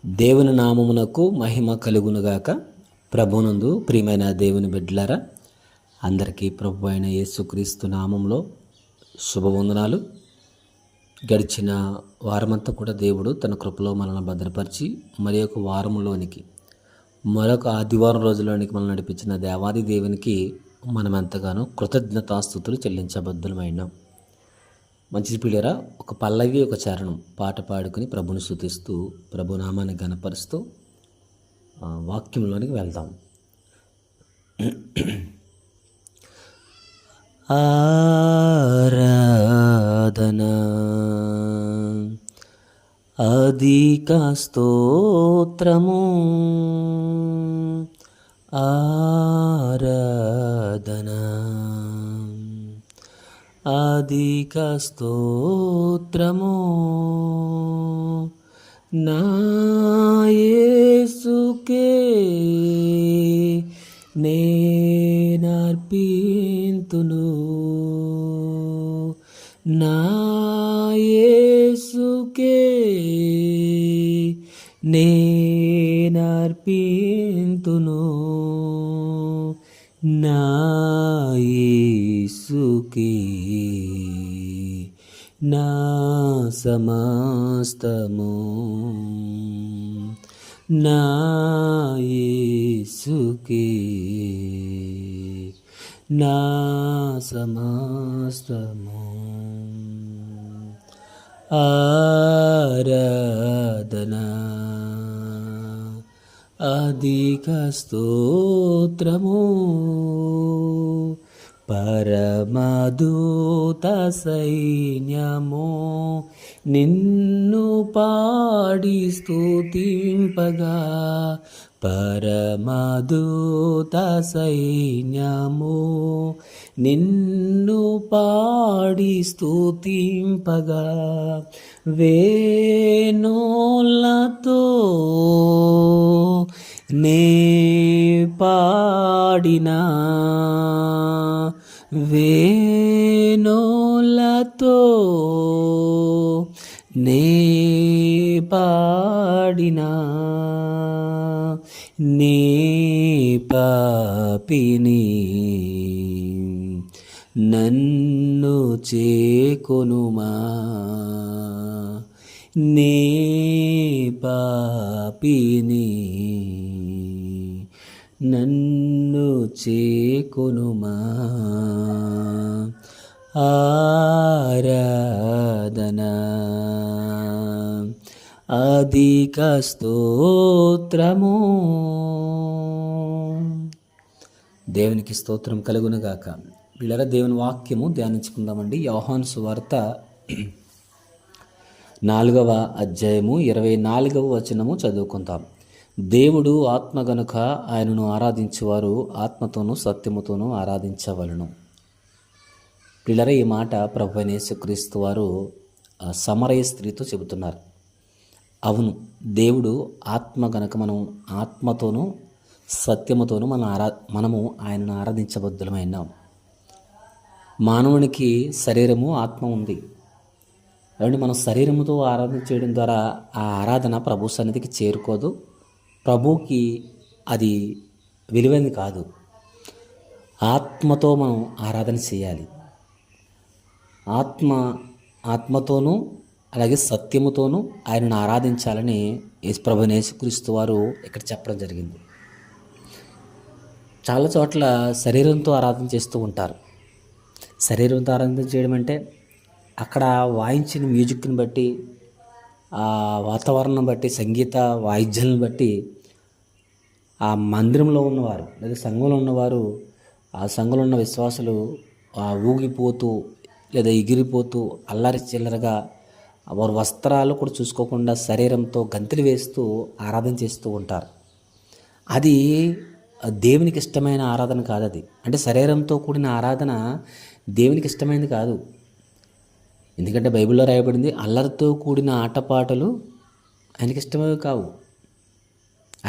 దేవుని నామమునకు మహిమ కలుగునుగాక. ప్రభునందు ప్రియమైన దేవుని బిడ్డలారా, అందరికీ ప్రభు అయిన యేసుక్రీస్తు నామంలో శుభవందనాలు. గడిచిన వారమంతా కూడా దేవుడు తన కృపలో మనల్ని భద్రపరిచి మరి ఒక వారంలోనికి, మరొక ఆదివారం రోజులోనికి మనల్ని నడిపించిన దేవాది దేవునికి మనం ఎంతగానో కృతజ్ఞతాస్తుతులు చెల్లించబద్ధులమైనాం. మంచి పిల్లరా, ఒక పల్లవి ఒక చరణం పాట పాడుకుని ప్రభుని స్తుతిస్తూ ప్రభునామాన్ని గణపరుస్తూ వాక్యంలోనికి వెళ్దాం. ఆరాధన అధిక స్తోత్రము, ఆరాధన అధిక స్తోత్రము, నా యేసుకే నేనర్పింతును, నా యేసుకే నేనర్పింతును, నా యేసుకే నా సమస్తము, నా యేసుకే నా సమస్తము. ఆరాధన అధిక స్తోత్రము, పరమదూత సైన్యము నిన్ను పాడి స్తుతింపగా, పరమదూత సైన్యము నిన్ను పాడి స్తుతింపగా, వేణులతో నే పాడినా, వేణులతో నే పాడినా, నీ పాపిని నన్ను చేకొనుమా, నీ పాపిని నన్ను చేకొనుమా. ఆరాధన అధిక స్తోత్రము. దేవునికి స్తోత్రం కలుగునుగాక. వీళ్ళరా, దేవుని వాక్యము ధ్యానించుకుందామండి. యోహాను సువార్త 4వ అధ్యాయము 24వ వచనము చదువుకుందాం. దేవుడు ఆత్మ గనుక ఆయనను ఆరాధించేవారు ఆత్మతోనూ సత్యముతోనూ ఆరాధించవలను. పిల్లరా, ఈ మాట ప్రభువైన యేసుక్రీస్తు వారు సమరయ స్త్రీతో చెబుతున్నారు. అవును, దేవుడు ఆత్మ గనక మనం ఆత్మతోనూ సత్యముతోనూ మనము ఆయనను ఆరాధించబద్ధులమైనాం. మానవునికి శరీరము, ఆత్మ ఉంది. కాబట్టి మనం శరీరముతో ఆరాధన చేయడం ద్వారా ఆ ఆరాధన ప్రభు సన్నిధికి చేరుకోదు, ప్రభువుకి అది విలువైనది కాదు. ఆత్మతో మనం ఆరాధన చేయాలి. ఆత్మతోనూ అలాగే సత్యముతోనూ ఆయనను ఆరాధించాలని ప్రభువైన యేసుక్రీస్తు వారు ఇక్కడ చెప్పడం జరిగింది. చాలా చోట్ల శరీరంతో ఆరాధన చేస్తూ ఉంటారు. శరీరంతో ఆరాధన చేయడం అంటే అక్కడ వాయించిన మ్యూజిక్ని బట్టి, ఆ వాతావరణం బట్టి, సంగీత వాయిద్యాలను బట్టి ఆ మందిరంలో ఉన్నవారు లేదా సంఘంలో ఉన్నవారు, ఆ సంఘంలో ఉన్న విశ్వాసులు ఊగిపోతూ లేదా ఎగిరిపోతూ అల్లరి చిల్లరగా వారి వస్త్రాలు కూడా చూసుకోకుండా శరీరంతో గంతులు వేస్తూ ఆరాధన చేస్తూ ఉంటారు. అది దేవునికి ఇష్టమైన ఆరాధన కాదు. అది అంటే శరీరంతో కూడిన ఆరాధన దేవునికి ఇష్టమైనది కాదు. ఎందుకంటే బైబిల్లో రాయబడింది, అల్లరితో కూడిన ఆటపాటలు ఆయనకి ఇష్టమైనవి కావు,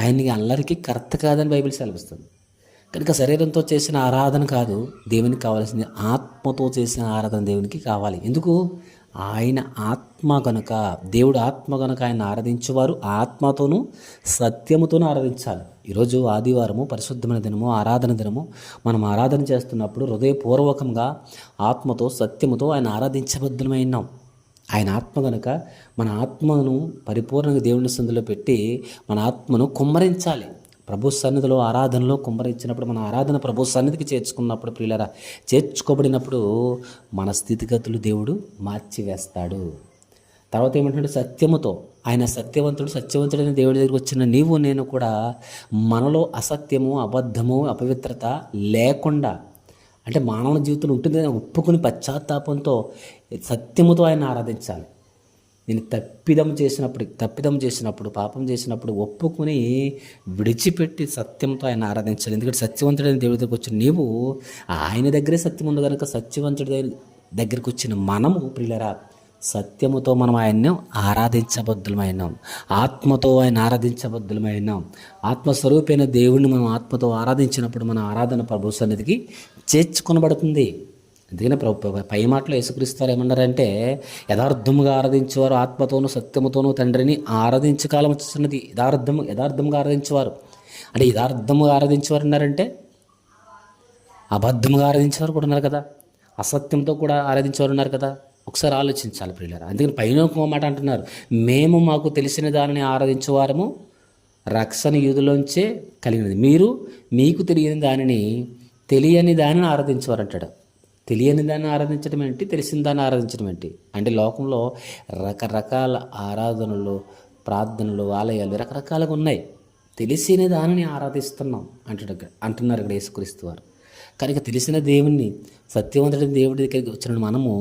ఆయనకి అల్లరికి కర్త కాదని బైబిల్ సెలవిస్తుంది. కనుక శరీరంతో చేసిన ఆరాధన కాదు దేవునికి కావాల్సింది, ఆత్మతో చేసిన ఆరాధన దేవునికి కావాలి. ఎందుకు? ఆయన ఆత్మ గనుక, దేవుడు ఆత్మ గనుక ఆయన ఆరాధించేవారు ఆత్మతోనూ సత్యముతోనూ ఆరాధించాలి. ఈరోజు ఆదివారము పరిశుద్ధమైన దినము, ఆరాధన దినము. మనం ఆరాధన చేస్తున్నప్పుడు హృదయపూర్వకంగా ఆత్మతో సత్యముతో ఆయన ఆరాధించబద్ధమై ఉన్నాం. ఆయన ఆత్మ గనుక మన ఆత్మను పరిపూర్ణంగా దేవుని సన్నిధిలో పెట్టి మన ఆత్మను కుమ్మరించాలి. ప్రభు సన్నిధిలో ఆరాధనలో కుమ్మరించినప్పుడు, మన ఆరాధన ప్రభు సన్నిధికి చేర్చుకున్నప్పుడు, ప్రియులారా, చేర్చుకోబడినప్పుడు మన స్థితిగతులు దేవుడు మార్చివేస్తాడు. తర్వాత ఏమంటున్నాడు? సత్యముతో. ఆయన సత్యవంతుడైన దేవుడి దగ్గరికి వచ్చిన నీవు నేను కూడా మనలో అసత్యము, అబద్ధము, అపవిత్రత లేకుండా, అంటే మానవ జీవితంలో ఉంటుంది అని ఒప్పుకుని పశ్చాత్తాపంతో సత్యముతో ఆయన ఆరాధించాలి. నేను తప్పిదం చేసినప్పుడు పాపం చేసినప్పుడు ఒప్పుకుని విడిచిపెట్టి సత్యంతో ఆయన ఆరాధించాలి. ఎందుకంటే సత్యవంతుడైన దేవుడి దగ్గరికి వచ్చిన నీవు, ఆయన దగ్గరే సత్యం ఉంది కనుక సత్యవంతుడి దగ్గరికి వచ్చిన మనము, ప్రియులరా, సత్యముతో మనం ఆయన్ని ఆరాధించబద్ధులమైనాం. ఆత్మతో ఆయన ఆరాధించబద్ధులమైనాం. ఆత్మస్వరూపైన దేవుడిని మనం ఆత్మతో ఆరాధించినప్పుడు మన ఆరాధన ప్రభు సన్నిధికి చేర్చుకొనబడుతుంది. అందుకనే పై మాటలో యేసుక్రీస్తు ఏమన్నారంటే, యథార్థముగా ఆరాధించేవారు ఆత్మతోనూ సత్యముతోనూ తండ్రిని ఆరాధించే కాలం వచ్చిస్తున్నది. యథార్థముగా ఆరాధించేవారు అంటే యథార్థముగా ఆరాధించేవారు ఉన్నారంటే అబద్ధముగా ఆరాధించేవారు కూడా ఉన్నారు కదా, అసత్యంతో కూడా ఆరాధించేవారు ఉన్నారు కదా. ఒకసారి ఆలోచించాలి ప్రియులారా. అందుకని పైన ఒక మాట అంటున్నారు, మేము మాకు తెలిసిన దానిని ఆరాధించేవారము, రక్షణ యూదులోంచే కలిగినది. మీరు మీకు తెలియని దానిని ఆరాధించేవారు అంటాడు. తెలియని దాన్ని ఆరాధించడం ఏంటి, తెలిసిన దాన్ని ఆరాధించడం ఏంటి? అంటే లోకంలో రకరకాల ఆరాధనలు, ప్రార్థనలు, ఆలయాలు రకరకాలుగా ఉన్నాయి. తెలిసిన దానిని ఆరాధిస్తున్నాం అంటున్నారు ఇక్కడ యేసుక్రీస్తు వారు. కనుక తెలిసిన దేవుణ్ణి, సత్యవంతుడైన దేవుడి దగ్గరికి వచ్చిన మనము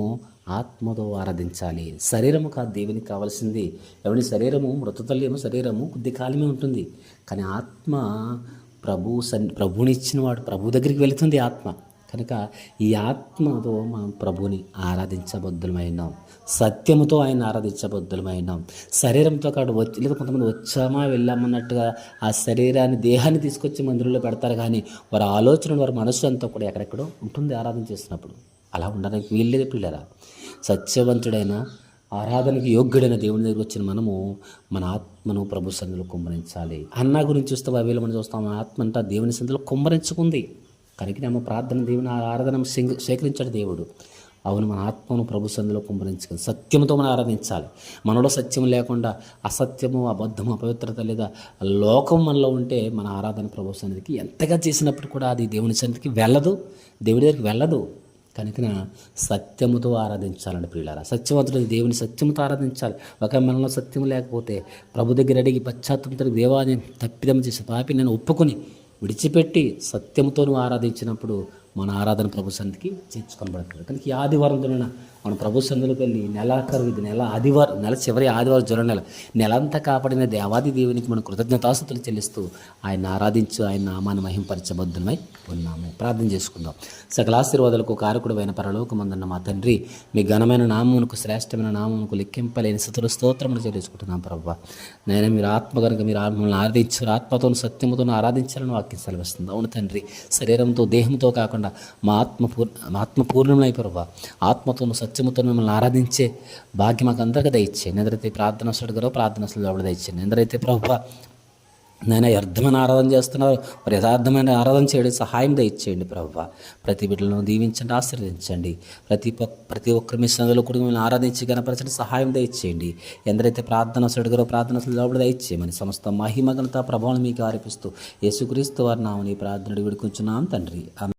ఆత్మతో ఆరాధించాలి. శరీరము కాదు దేవునికి కావాల్సింది. ఎవరి శరీరము మృతతల్యము, శరీరము కొద్ది కాలమే ఉంటుంది. కానీ ఆత్మ ప్రభునిచ్చిన వాడు ప్రభు దగ్గరికి వెళుతుంది ఆత్మ. కనుక ఈ ఆత్మతో మనం ప్రభుని ఆరాధించబద్ధులమైనాం. సత్యముతో ఆయన ఆరాధించబద్ధులమైనాం. శరీరంతో కాదు లేదా కొంతమంది వచ్చామా వెళ్ళామన్నట్టుగా ఆ శరీరాన్ని, దేహాన్ని తీసుకొచ్చి మందిరంలో పెడతారు. కానీ వారి ఆలోచన, వారి మనస్సు అంతా కూడా ఎక్కడెక్కడో ఉంటుంది ఆరాధన చేస్తున్నప్పుడు. అలా ఉండడానికి వీల్లేదు పిల్లరా. సత్యవంతుడైన, ఆరాధనకి యోగ్యుడైన దేవుని దగ్గర వచ్చిన మనము మన ఆత్మను ప్రభు సన్నిధిలో కుమ్మరించాలి. అన్న గురించి చూస్తే బైబిల్లో మనం చూస్తాం, మన ఆత్మ అంతా దేవుని సన్నిధిలో కుమ్మరించుకుంది. కనుక ನಮ್ಮ ప్రార్థన దేవుని ఆరాధన స్వీకరించాడు దేవుడు. అవును, మన ఆత్మను ప్రభు సన్నిధిలో కుమ్మరించుకొని సత్యంతో మనం ఆరాధించాలి. మనలో సత్యం లేకుండా అసత్యము, అబద్ధము, అపవిత్రత లేదా లోకం మనలో ఉంటే మన ఆరాధన ప్రభు సన్నిధికి ఎంతగా చేసినప్పుడు కూడా అది దేవుని సన్నిధికి వెళ్ళదు, దేవుడి దగ్గరికి వెళ్ళదు. కనుక సత్యముతో ఆరాధించాలండి ప్రియులారా. సత్యవంతుడు దేవుని సత్యముతో ఆరాధించాలి. ఒక మనలో సత్యం లేకపోతే ప్రభు దగ్గర అడిగి పశ్చాత్తాపంతో, దేవాన్ని తప్పిదం చేసి పాపి నేను ఒప్పుకొని విడిచిపెట్టి సత్యముతో ఆరాధించినప్పుడు మన ఆరాధన ప్రభు సన్నిధికి చేర్చుకొనబడుతుంది. కనుక ఈ ఆదివారం దిన మన ప్రభు సన్నిధిలోకి వెళ్ళి నెలాఖరు, ఇది నెల చివరి ఆదివారం, జ్వర నెలంతా కాపాడిన దేవాది దేవునికి మన కృతజ్ఞతాస్తుతులు చెల్లిస్తూ ఆయన ఆరాధించు, ఆయన నామాన్ని మహింపరచబద్ధమై ఉన్నాము. ప్రార్థన చేసుకుందాం. సకల ఆశీర్వాదాలకు కారకుడైన పరలోకమందున్న మా తండ్రి, మీ ఘనమైన నామమునకు, శ్రేష్టమైన నామమునకు లెక్కింపలేని స్తుతులు స్తోత్రములు చెల్లించుకుంటున్నాం. ప్రభువా, నేను మీరు ఆత్మ కనుక మీరు మమ్మల్ని ఆరాధించారు, ఆత్మతోను సత్యముతో ఆరాధించాలని వాక్యం సెలవిస్తుంది. అవును తండ్రి, శరీరంతో దేహంతో కాకుండా మా ఆత్మ పూర్ణమైపోయి ప్రభువా, ఆత్మతోను సత్యముతో మిమ్మల్ని ఆరాధించే భాగ్యం మాకు అందరికీ దయచేయండి. ఎందరైతే ప్రార్థన అడుగురో ప్రార్థన అసలు దయచేయండి. ఎందరైతే ప్రభువా నేను యర్థమైన ఆరాధన చేస్తున్నారు, మరి యథార్థమైన ఆరాధన చేయడం సహాయం దయచేయండి. ప్రభువా, ప్రతి బిడ్డలను దీవించండి, ఆశీర్వదించండి. ప్రతి ఒక్కరి మీ సందులో కూడా మిమ్మల్ని ఆరాధించి గణపరచండి, సహాయం దయచేయండి. ఎందరైతే ప్రార్థన అడుగురో ప్రార్థన అసలు దయచేయమని సమస్త మహిమ ఘనత ప్రభావం మీకు ఆరోపిస్తూ యేసుక్రీస్తు వారి నామమున ఈ ప్రార్థన వేడుకొంచున్నాం తండ్రి.